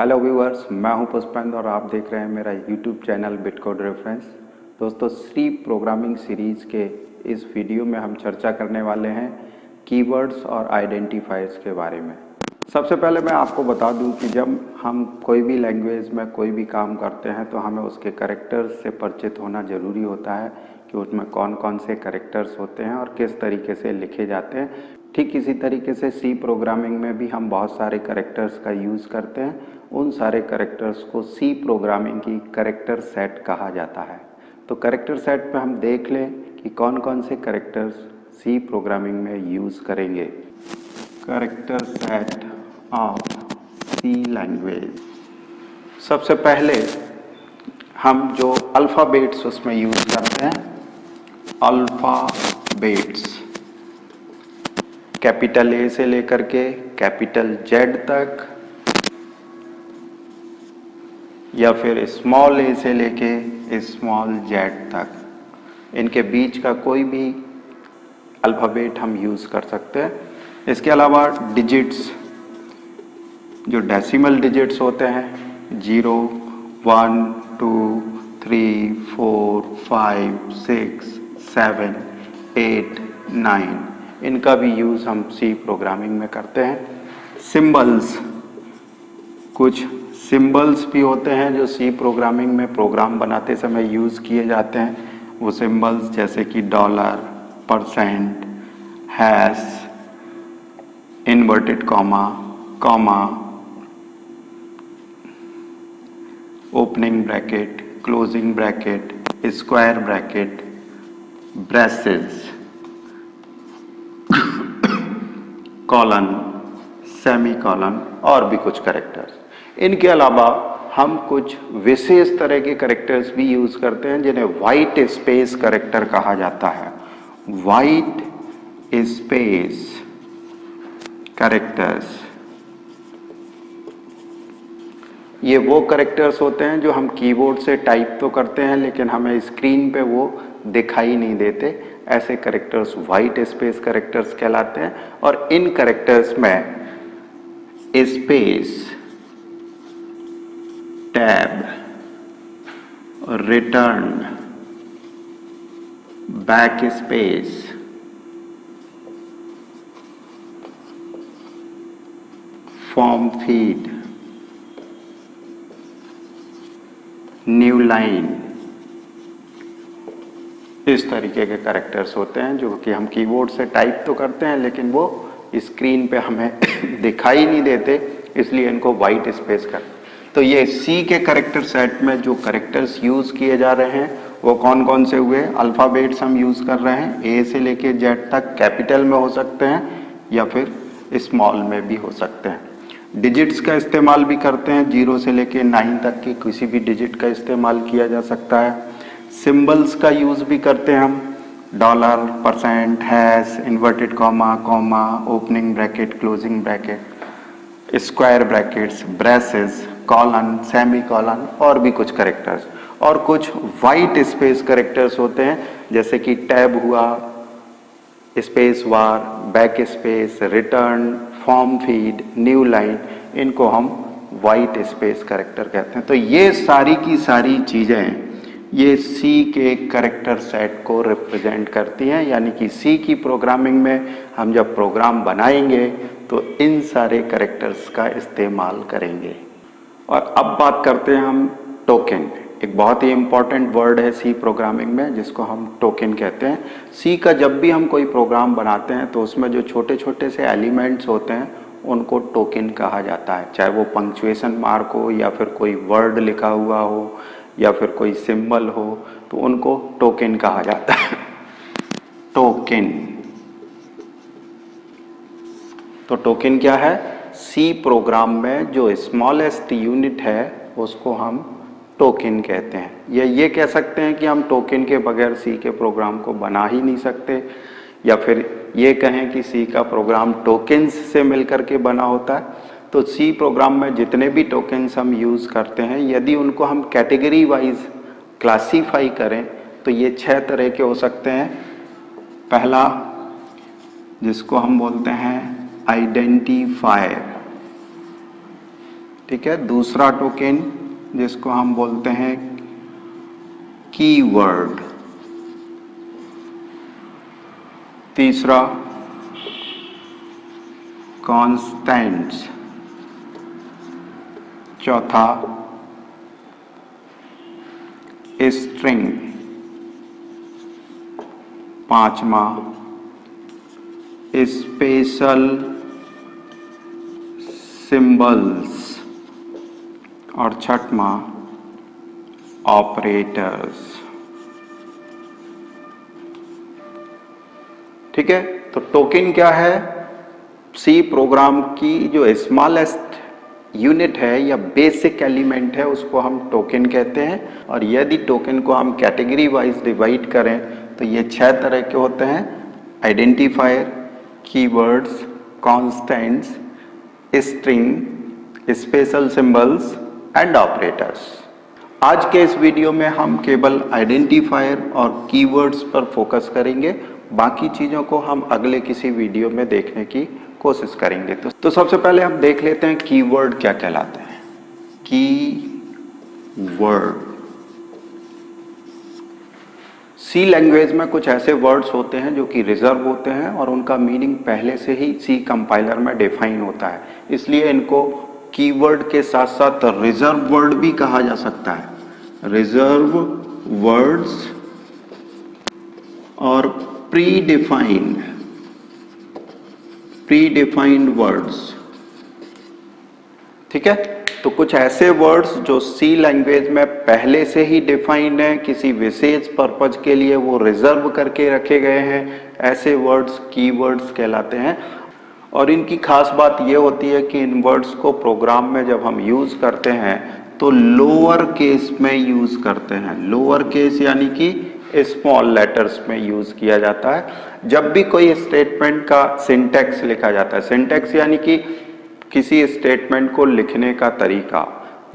Hello viewers, मैं हूं पुष्पेंद्र और आप देख रहे हैं मेरा यूट्यूब चैनल बिटकोड रेफरेंस। दोस्तों, सी प्रोग्रामिंग सीरीज़ के इस वीडियो में हम चर्चा करने वाले हैं कीवर्ड्स और आइडेंटिफायर्स के बारे में। सबसे पहले मैं आपको बता दूं कि जब हम कोई भी लैंग्वेज में कोई भी काम करते हैं तो हमें उसके कैरेक्टर्स से परिचित होना ज़रूरी होता है कि उसमें कौन कौन से कैरेक्टर्स होते हैं और किस तरीके से लिखे जाते हैं। ठीक इसी तरीके से सी प्रोग्रामिंग में भी हम बहुत सारे कैरेक्टर्स का यूज़ करते हैं। उन सारे कैरेक्टर्स को सी प्रोग्रामिंग की कैरेक्टर सेट कहा जाता है। तो कैरेक्टर सेट में हम देख लें कि कौन कौन से कैरेक्टर्स सी प्रोग्रामिंग में यूज़ करेंगे। Character set of C language. सबसे पहले हम जो अल्फ़ाबेट्स उसमें यूज़ करते हैं, अल्फ़ाबेट्स कैपिटल ए से लेकर के कैपिटल जेड तक या फिर स्मॉल ए से लेके स्मॉल जेड तक, इनके बीच का कोई भी अल्फ़ाबेट हम यूज़ कर सकते हैं। इसके अलावा डिजिट्स, जो डेसिमल डिजिट्स होते हैं 0, 1, 2, 3, 4, 5, 6, 7, 8, 9, इनका भी यूज़ हम सी प्रोग्रामिंग में करते हैं। सिंबल्स, कुछ सिंबल्स भी होते हैं जो सी प्रोग्रामिंग में प्रोग्राम बनाते समय यूज़ किए जाते हैं। वो सिंबल्स जैसे कि dollar, percent, hash, inverted comma, comma, opening bracket, closing bracket, square bracket, braces, colon, semi colon और भी कुछ कैरेक्टर्स। इनके अलावा हम कुछ विशेष तरह के कैरेक्टर्स भी यूज़ करते हैं जिन्हें वाइट स्पेस कैरेक्टर कहा जाता है। वाइट स्पेस कैरेक्टर्स, ये वो कैरेक्टर्स होते हैं जो हम कीबोर्ड से टाइप तो करते हैं लेकिन हमें स्क्रीन पे वो दिखाई नहीं देते। ऐसे कैरेक्टर्स वाइट स्पेस कैरेक्टर्स कहलाते हैं। और इन कैरेक्टर्स में space, tab, return, back space, form feed, new line, इस तरीके के कैरेक्टर्स होते हैं जो कि हम कीबोर्ड से टाइप तो करते हैं लेकिन वो स्क्रीन पे हमें दिखाई नहीं देते, इसलिए इनको वाइट स्पेस कर। तो ये सी के कैरेक्टर सेट में जो कैरेक्टर्स यूज़ किए जा रहे हैं वो कौन कौन से हुए। अल्फ़ाबेट्स हम यूज़ कर रहे हैं, ए से लेके जेड तक, कैपिटल में हो सकते हैं या फिर स्मॉल में भी हो सकते हैं। डिजिट्स का इस्तेमाल भी करते हैं, 0 से लेके 9 तक की किसी भी डिजिट का इस्तेमाल किया जा सकता है। सिंबल्स का यूज़ भी करते हैं हम, dollar, percent, hash, inverted comma, comma, opening bracket, closing bracket, square brackets, braces, colon, semi colon और भी कुछ कैरेक्टर्स। और कुछ वाइट स्पेस कैरेक्टर्स होते हैं जैसे कि टैब हुआ, space bar, back space, return, form feed, new line, इनको हम वाइट स्पेस कैरेक्टर कहते हैं। तो ये सारी की सारी चीज़ें ये सी के कैरेक्टर सेट को रिप्रेजेंट करती हैं। यानी कि सी की प्रोग्रामिंग में हम जब प्रोग्राम बनाएंगे तो इन सारे कैरेक्टर्स का इस्तेमाल करेंगे। और अब बात करते हैं हम टोकन। एक बहुत ही इम्पॉर्टेंट वर्ड है सी प्रोग्रामिंग में जिसको हम टोकन कहते हैं। सी का जब भी हम कोई प्रोग्राम बनाते हैं तो उसमें जो छोटे छोटे से एलिमेंट्स होते हैं उनको टोकन कहा जाता है। चाहे वो पंक्चुएशन मार्क हो या फिर कोई वर्ड लिखा हुआ हो या फिर कोई सिंबल हो, तो उनको टोकन कहा जाता है। टोकन, तो टोकन क्या है? सी प्रोग्राम में जो स्मॉलेस्ट यूनिट है उसको हम टोकन कहते हैं। या ये कह सकते हैं कि हम टोकन के बगैर सी के प्रोग्राम को बना ही नहीं सकते, या फिर ये कहें कि सी का प्रोग्राम टोकन्स से मिलकर के बना होता है। तो सी प्रोग्राम में जितने भी टोकन्स हम यूज़ करते हैं, यदि उनको हम कैटेगरी वाइज क्लासीफाई करें तो ये 6 तरह के हो सकते हैं। पहला, जिसको हम बोलते हैं आइडेंटिफायर, ठीक है। दूसरा टोकन जिसको हम बोलते हैं कीवर्ड। तीसरा कॉन्स्टेंट्स। चौथा स्ट्रिंग। पांचवा स्पेशल सिंबल्स और छठवां ऑपरेटर्स। ठीक है, तो टोकन क्या है? सी प्रोग्राम की जो स्मॉलेस्ट यूनिट है या बेसिक एलिमेंट है उसको हम टोकन कहते हैं। और यदि टोकन को हम कैटेगरी वाइज डिवाइड करें तो ये 6 तरह के होते हैं: identifier, keywords, constants, string, special symbols and operators. आज के इस वीडियो में हम केवल आइडेंटिफायर और कीवर्ड्स पर फोकस करेंगे, बाकी चीज़ों को हम अगले किसी वीडियो में देखने की कोशिश करेंगे। तो सबसे पहले हम देख लेते हैं कीवर्ड क्या कहलाते हैं। कीवर्ड सी लैंग्वेज में कुछ ऐसे वर्ड्स होते हैं जो कि रिजर्व होते हैं और उनका मीनिंग पहले से ही सी कंपाइलर में डिफाइन होता है, इसलिए इनको कीवर्ड के साथ साथ रिजर्व वर्ड भी कहा जा सकता है। रिजर्व वर्ड्स और प्रीडिफाइंड वर्ड्स। ठीक है, तो कुछ ऐसे वर्ड्स जो सी लैंग्वेज में पहले से ही डिफाइंड हैं, किसी विशेष पर्पज के लिए वो रिजर्व करके रखे गए हैं, ऐसे वर्ड्स कीवर्ड्स कहलाते हैं। और इनकी खास बात ये होती है कि इन वर्ड्स को प्रोग्राम में जब हम यूज करते हैं तो लोअर केस में यूज करते हैं। लोअर केस यानी कि स्मॉल लेटर्स में यूज किया जाता है। जब भी कोई स्टेटमेंट का सिंटैक्स लिखा जाता है, सिंटैक्स यानी कि किसी स्टेटमेंट को लिखने का तरीका,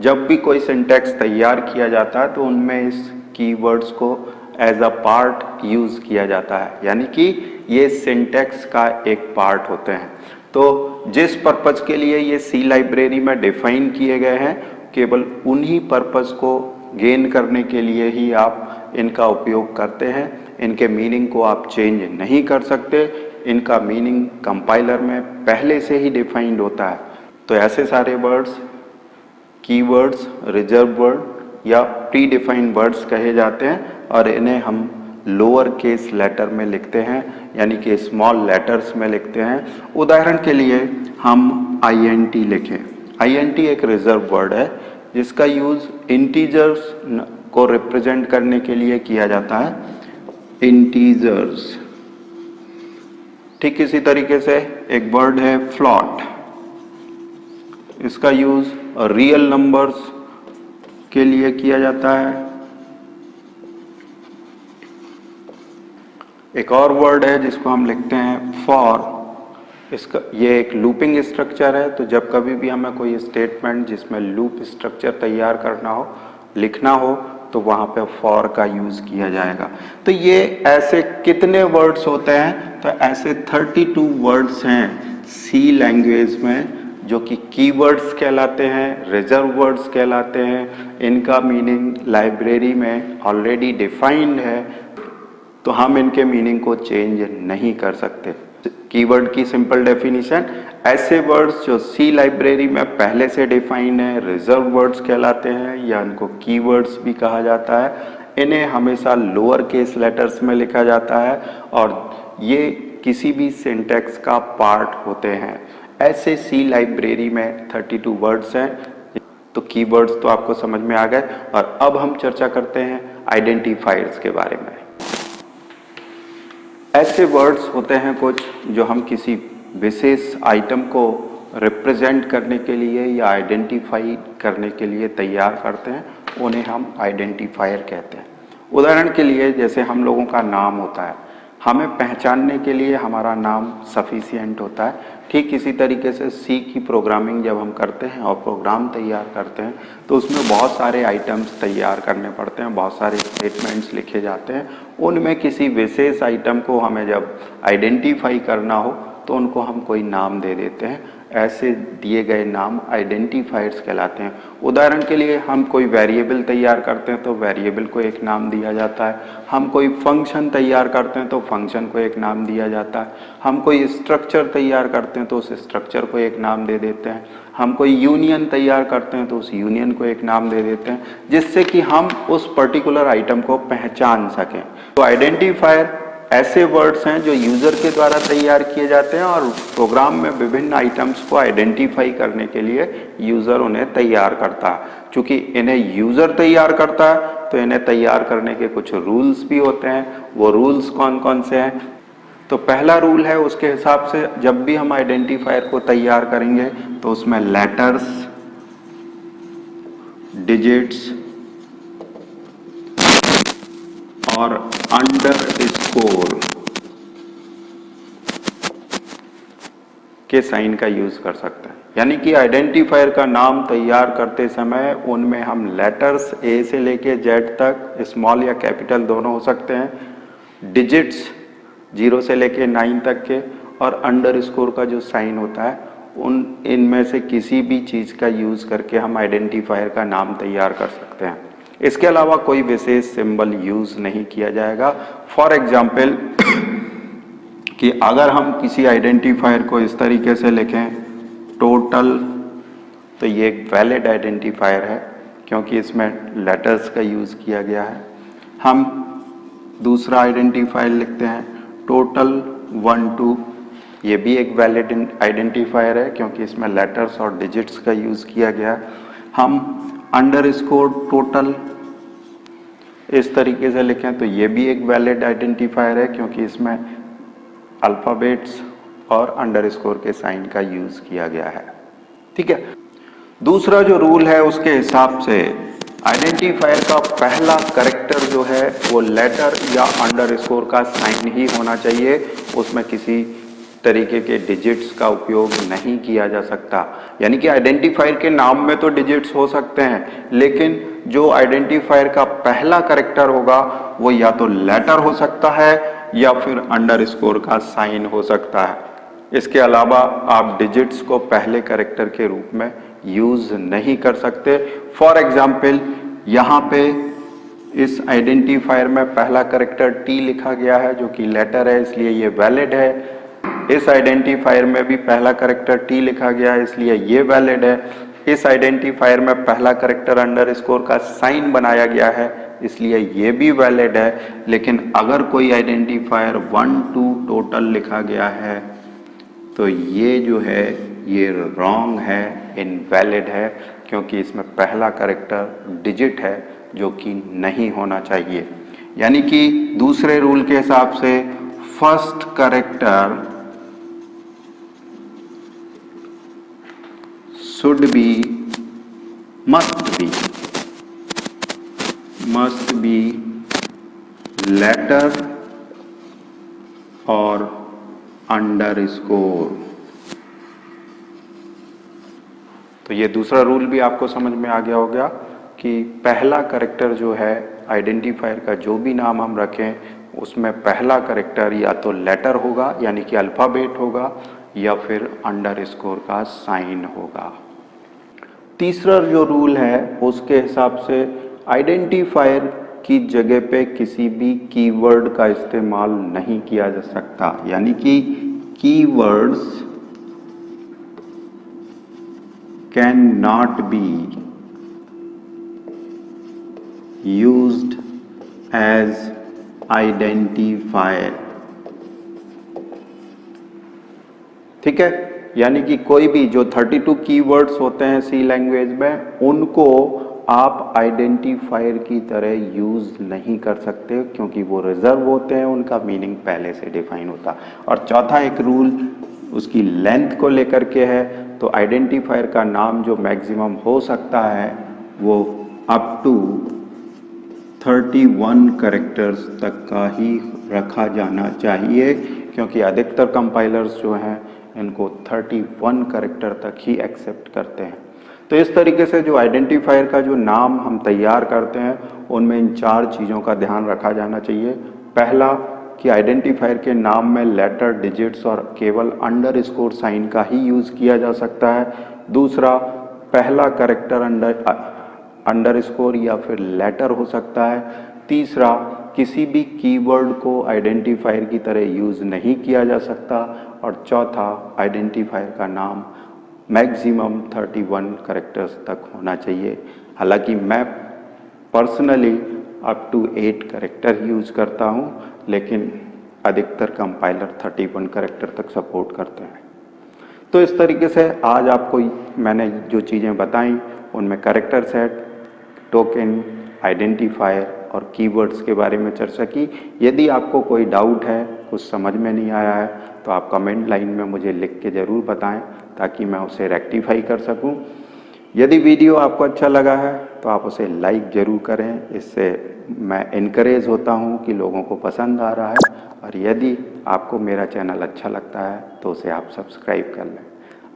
जब भी कोई सिंटैक्स तैयार किया जाता है तो उनमें इस कीवर्ड्स को एज अ पार्ट यूज किया जाता है, यानी कि ये सिंटैक्स का एक पार्ट होते हैं। तो जिस पर्पज के लिए ये सी लाइब्रेरी में डिफाइन किए गए हैं, केवल उन्हीं पर्पज को गेन करने के लिए ही आप इनका उपयोग करते हैं। इनके मीनिंग को आप चेंज नहीं कर सकते, इनका मीनिंग कंपाइलर में पहले से ही डिफाइंड होता है। तो ऐसे सारे वर्ड्स कीवर्ड्स, रिजर्व वर्ड या प्री डिफाइंड वर्ड्स कहे जाते हैं और इन्हें हम लोअर केस लेटर में लिखते हैं, यानी कि स्मॉल लेटर्स में लिखते हैं। उदाहरण के लिए हम INT लिखें। INT एक रिजर्व वर्ड है जिसका यूज इंटीजर्स को रिप्रेजेंट करने के लिए किया जाता है। इंटीजर्स। ठीक इसी तरीके से एक वर्ड है फ्लॉट, इसका यूज रियल नंबर्स के लिए किया जाता है। एक और वर्ड है जिसको हम लिखते हैं फॉर, इसका ये एक लूपिंग स्ट्रक्चर है। तो जब कभी भी हमें कोई स्टेटमेंट जिसमें लूप स्ट्रक्चर तैयार करना हो, लिखना हो, तो वहाँ पे फॉर का यूज किया जाएगा। तो ये ऐसे कितने वर्ड्स होते हैं? तो ऐसे 32 वर्ड्स हैं सी लैंग्वेज में जो कि कीवर्ड्स कहलाते हैं, रिजर्व वर्ड्स कहलाते हैं। इनका मीनिंग लाइब्रेरी में ऑलरेडी डिफाइंड है, तो हम इनके मीनिंग को चेंज नहीं कर सकते। कीवर्ड की सिंपल डेफिनेशन, ऐसे वर्ड्स जो सी लाइब्रेरी में पहले से डिफाइंड है, रिजर्व वर्ड्स कहलाते हैं या इनको कीवर्ड्स भी कहा जाता है। इन्हें हमेशा लोअर केस लेटर्स में लिखा जाता है और ये किसी भी सिंटैक्स का पार्ट होते हैं। ऐसे सी लाइब्रेरी में 32 वर्ड्स हैं। तो कीवर्ड्स तो आपको समझ में आ गए और अब हम चर्चा करते हैं आइडेंटिफायर्स के बारे में। ऐसे वर्ड्स होते हैं कुछ जो हम किसी विशेष आइटम को रिप्रेजेंट करने के लिए या आइडेंटिफाई करने के लिए तैयार करते हैं, उन्हें हम आइडेंटिफायर कहते हैं। उदाहरण के लिए जैसे हम लोगों का नाम होता है, हमें पहचानने के लिए हमारा नाम सफिशिएंट होता है। ठीक इसी तरीके से सी की प्रोग्रामिंग जब हम करते हैं और प्रोग्राम तैयार करते हैं तो उसमें बहुत सारे आइटम्स तैयार करने पड़ते हैं, बहुत सारे स्टेटमेंट्स लिखे जाते हैं। उनमें किसी विशेष आइटम को हमें जब आइडेंटिफाई करना हो तो उनको हम कोई नाम दे देते हैं। ऐसे दिए गए नाम आइडेंटिफायर्स कहलाते हैं। उदाहरण के लिए हम कोई वेरिएबल तैयार करते हैं तो वेरिएबल को एक नाम दिया जाता है, हम कोई फंक्शन तैयार करते हैं तो फंक्शन को एक नाम दिया जाता है, हम कोई स्ट्रक्चर तैयार करते हैं तो उस स्ट्रक्चर को एक नाम दे देते हैं, हम कोई यूनियन तैयार करते हैं तो उस यूनियन को एक नाम दे देते हैं, जिससे कि हम उस पर्टिकुलर आइटम को पहचान सकें। तो आइडेंटिफायर ऐसे वर्ड्स हैं जो यूजर के द्वारा तैयार किए जाते हैं और प्रोग्राम में विभिन्न आइटम्स को आइडेंटिफाई करने के लिए यूजर उन्हें तैयार करता है। चूंकि इन्हें यूजर तैयार करता है तो इन्हें तैयार करने के कुछ रूल्स भी होते हैं। वो रूल्स कौन कौन से हैं? तो पहला रूल है, उसके हिसाब से जब भी हम आइडेंटिफायर को तैयार करेंगे तो उसमें लेटर्स, डिजिट्स और अंडरस्कोर के साइन का यूज कर सकते हैं। यानी कि आइडेंटिफायर का नाम तैयार करते समय उनमें हम लेटर्स ए से लेके जेड तक, स्मॉल या कैपिटल दोनों हो सकते हैं, डिजिट्स 0 से लेके 9 तक के, और अंडरस्कोर का जो साइन होता है उन इनमें से किसी भी चीज का यूज करके हम आइडेंटिफायर का नाम तैयार कर सकते हैं। इसके अलावा कोई विशेष सिंबल यूज नहीं किया जाएगा। फॉर एग्जाम्पल कि अगर हम किसी आइडेंटिफायर को इस तरीके से लिखें टोटल, तो ये एक वैलिड आइडेंटिफायर है क्योंकि इसमें लेटर्स का यूज किया गया है। हम दूसरा आइडेंटिफायर लिखते हैं टोटल 1 2, ये भी एक वैलिड आइडेंटिफायर है क्योंकि इसमें लेटर्स और डिजिट्स का यूज किया गया है। हम अंडरस्कोर टोटल इस तरीके से लिखें तो ये भी एक वैलिड आइडेंटिफायर है क्योंकि इसमें अल्फाबेट्स और अंडरस्कोर के साइन का यूज किया गया है। ठीक है। दूसरा जो रूल है उसके हिसाब से आइडेंटिफायर का पहला कैरेक्टर जो है वो लेटर या अंडरस्कोर का साइन ही होना चाहिए, उसमें किसी तरीके के डिजिट्स का उपयोग नहीं किया जा सकता। यानी कि आइडेंटिफायर के नाम में तो डिजिट्स हो सकते हैं, लेकिन जो आइडेंटिफायर का पहला कैरेक्टर होगा वो या तो लेटर हो सकता है या फिर अंडरस्कोर का साइन हो सकता है। इसके अलावा आप डिजिट्स को पहले कैरेक्टर के रूप में यूज नहीं कर सकते। फॉर एग्जाम्पल यहाँ पे इस आइडेंटिफायर में पहला कैरेक्टर टी लिखा गया है जो कि लेटर है, इसलिए ये वैलिड है। इस आइडेंटिफायर में भी पहला कैरेक्टर टी लिखा गया है, इसलिए ये वैलिड है। इस आइडेंटिफायर में पहला कैरेक्टर अंडरस्कोर का साइन बनाया गया है, इसलिए ये भी वैलिड है। लेकिन अगर कोई आइडेंटिफायर 1 2 टोटल लिखा गया है तो ये जो है ये रॉन्ग है, इनवैलिड है, क्योंकि इसमें पहला कैरेक्टर डिजिट है जो कि नहीं होना चाहिए। यानी कि दूसरे रूल के हिसाब से first character should be, must be letter और अंडरस्कोर। तो ये दूसरा रूल भी आपको समझ में आ गया होगा कि पहला कैरेक्टर जो है आइडेंटिफायर का जो भी नाम हम रखें उसमें पहला कैरेक्टर या तो लेटर होगा यानी कि अल्फाबेट होगा या फिर अंडरस्कोर का साइन होगा। तीसरा जो रूल है उसके हिसाब से आइडेंटिफायर की जगह पे किसी भी कीवर्ड का इस्तेमाल नहीं किया जा सकता। यानी कि keywords can not be used as identifier. ठीक है। यानी कि कोई भी जो 32 कीवर्ड्स होते हैं सी लैंग्वेज में उनको आप आइडेंटिफायर की तरह यूज नहीं कर सकते क्योंकि वो रिजर्व होते हैं, उनका मीनिंग पहले से डिफाइन होता। और चौथा एक रूल उसकी लेंथ को लेकर के है। तो आइडेंटिफायर का नाम जो मैक्सिमम हो सकता है वो अप टू 31 कैरेक्टर्स तक का ही रखा जाना चाहिए, क्योंकि अधिकतर कंपाइलर्स जो हैं इनको 31 कैरेक्टर तक ही एक्सेप्ट करते हैं। तो इस तरीके से जो आइडेंटिफायर का जो नाम हम तैयार करते हैं उनमें इन 4 चीज़ों का ध्यान रखा जाना चाहिए। पहला, कि आइडेंटिफायर के नाम में लेटर, डिजिट्स और केवल अंडरस्कोर साइन का ही यूज़ किया जा सकता है। दूसरा, पहला कैरेक्टर अंडरस्कोर या फिर लेटर हो सकता है। तीसरा, किसी भी कीवर्ड को आइडेंटिफायर की तरह यूज़ नहीं किया जा सकता। और चौथा, आइडेंटिफायर का नाम मैक्सिमम 31 कैरेक्टर्स तक होना चाहिए। हालांकि मैं personally up to 8 character use करता हूँ, लेकिन अधिकतर कंपाइलर 31 कैरेक्टर तक सपोर्ट करते हैं। तो इस तरीके से आज आपको मैंने जो चीज़ें बताई उनमें कैरेक्टर सेट, टोकन, आइडेंटिफायर और कीवर्ड्स के बारे में चर्चा की। यदि आपको कोई डाउट है, कुछ समझ में नहीं आया है, तो आप कमेंट लाइन में मुझे लिख के ज़रूर बताएं ताकि मैं उसे रेक्टिफाई कर सकूं। यदि वीडियो आपको अच्छा लगा है तो आप उसे लाइक ज़रूर करें, इससे मैं इनकरेज होता हूं कि लोगों को पसंद आ रहा है। और यदि आपको मेरा चैनल अच्छा लगता है तो उसे आप सब्सक्राइब कर लें।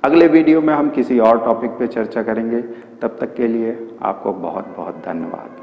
अगले वीडियो में हम किसी और टॉपिक पे चर्चा करेंगे। तब तक के लिए आपको बहुत बहुत धन्यवाद।